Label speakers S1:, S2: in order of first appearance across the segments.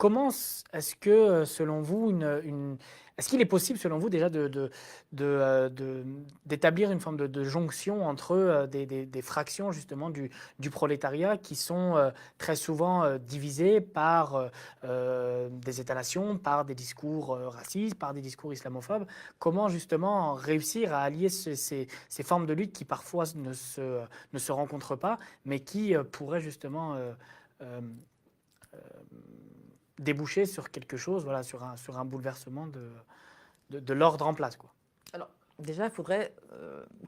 S1: Comment est-ce que, selon vous, est-ce qu'il est possible, selon vous, déjà d'établir une forme de jonction entre des fractions, justement, du prolétariat qui sont très souvent divisées par des États-nations, par des discours racistes, par des discours islamophobes? Comment, justement, réussir à allier ces formes de lutte qui, parfois, ne se rencontrent pas, mais qui pourraient, justement, euh, déboucher sur quelque chose, voilà, sur un bouleversement de l'ordre en place, quoi.
S2: Alors, déjà, il faudrait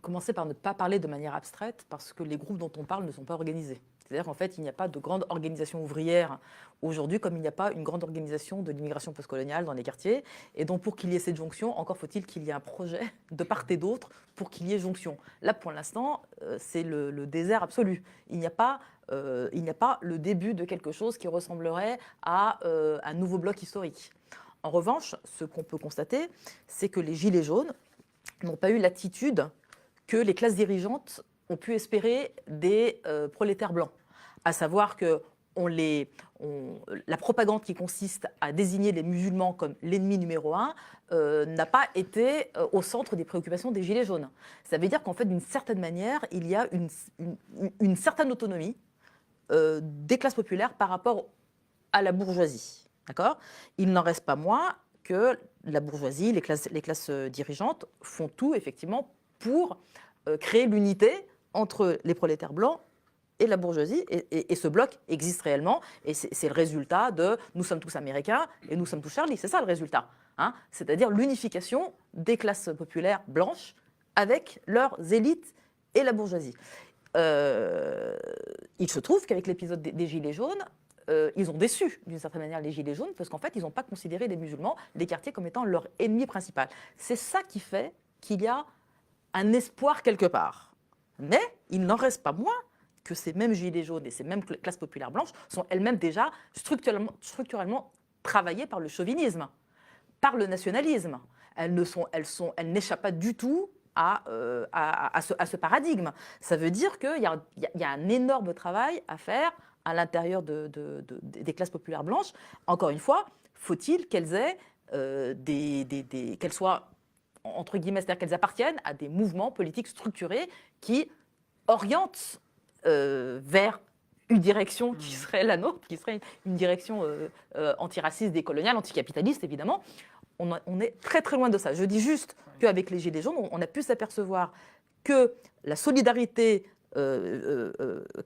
S2: commencer par ne pas parler de manière abstraite parce que les groupes dont on parle ne sont pas organisés. C'est-à-dire qu'en fait, il n'y a pas de grande organisation ouvrière aujourd'hui, comme il n'y a pas une grande organisation de l'immigration postcoloniale dans les quartiers. Et donc, pour qu'il y ait cette jonction, encore faut-il qu'il y ait un projet de part et d'autre pour qu'il y ait jonction. Là, pour l'instant, c'est le désert absolu. Il n'y a pas le début de quelque chose qui ressemblerait à un nouveau bloc historique. En revanche, ce qu'on peut constater, c'est que les Gilets jaunes n'ont pas eu l'attitude que les classes dirigeantes ont pu espérer des prolétaires blancs. À savoir que la propagande qui consiste à désigner les musulmans comme l'ennemi numéro un n'a pas été au centre des préoccupations des Gilets jaunes. Ça veut dire qu'en fait, d'une certaine manière, il y a une certaine autonomie des classes populaires par rapport à la bourgeoisie. D'accord ? Il n'en reste pas moins que la bourgeoisie, les classes dirigeantes font tout effectivement pour créer l'unité entre les prolétaires blancs et la bourgeoisie. Et ce bloc existe réellement. Et c'est le résultat de « nous sommes tous américains et nous sommes tous Charlie ». C'est ça le résultat. Hein, c'est-à-dire l'unification des classes populaires blanches avec leurs élites et la bourgeoisie. Il se trouve qu'avec l'épisode des Gilets jaunes, ils ont déçu, d'une certaine manière, les Gilets jaunes, parce qu'en fait, ils n'ont pas considéré les musulmans, les quartiers, comme étant leur ennemi principal. C'est ça qui fait qu'il y a un espoir quelque part. Mais il n'en reste pas moins que ces mêmes Gilets jaunes et ces mêmes classes populaires blanches sont elles-mêmes déjà structurellement travaillées par le chauvinisme, par le nationalisme. Elles n'échappent pas du tout à ce paradigme. Ça veut dire qu'il y a un énorme travail à faire à l'intérieur des classes populaires blanches. Encore une fois, faut-il qu'elles aient qu'elles soient, entre guillemets, c'est-à-dire qu'elles appartiennent à des mouvements politiques structurés qui orientent vers une direction qui serait la nôtre, qui serait une direction antiraciste, décoloniale, anticapitaliste, évidemment. On est très très loin de ça. Je dis juste qu'avec les Gilets jaunes, on a pu s'apercevoir que la solidarité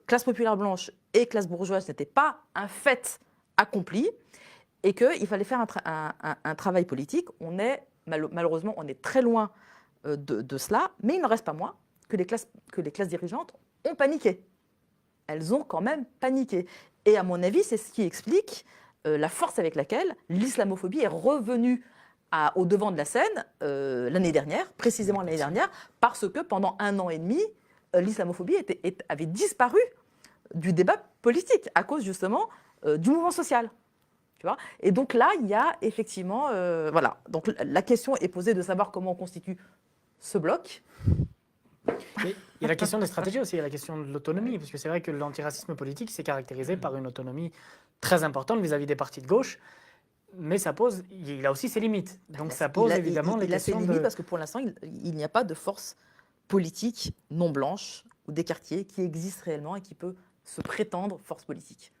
S2: classe populaire blanche et classe bourgeoise n'était pas un fait accompli et qu'il fallait faire un travail politique. Malheureusement, on est très loin de cela, mais il n'en reste pas moins que les classes dirigeantes ont paniqué. Elles ont quand même paniqué. Et à mon avis, c'est ce qui explique la force avec laquelle l'islamophobie est revenue au devant de la scène l'année dernière, précisément l'année dernière, parce que pendant 1 an et demi, l'islamophobie avait disparu du débat politique à cause justement du mouvement social. Tu vois ? Et donc là, il y a effectivement... voilà. Donc la question est posée de savoir comment on constitue ce bloc.
S1: Et il y a la question des stratégies aussi, il y a la question de l'autonomie, parce que c'est vrai que l'antiracisme politique s'est caractérisé par une autonomie très importante vis-à-vis des partis de gauche, mais il a aussi ses limites. Donc ça pose évidemment les questions
S2: Il a ses limites parce que pour l'instant, il n'y a pas de force politique non blanche ou des quartiers qui existent réellement et qui peut se prétendre force politique.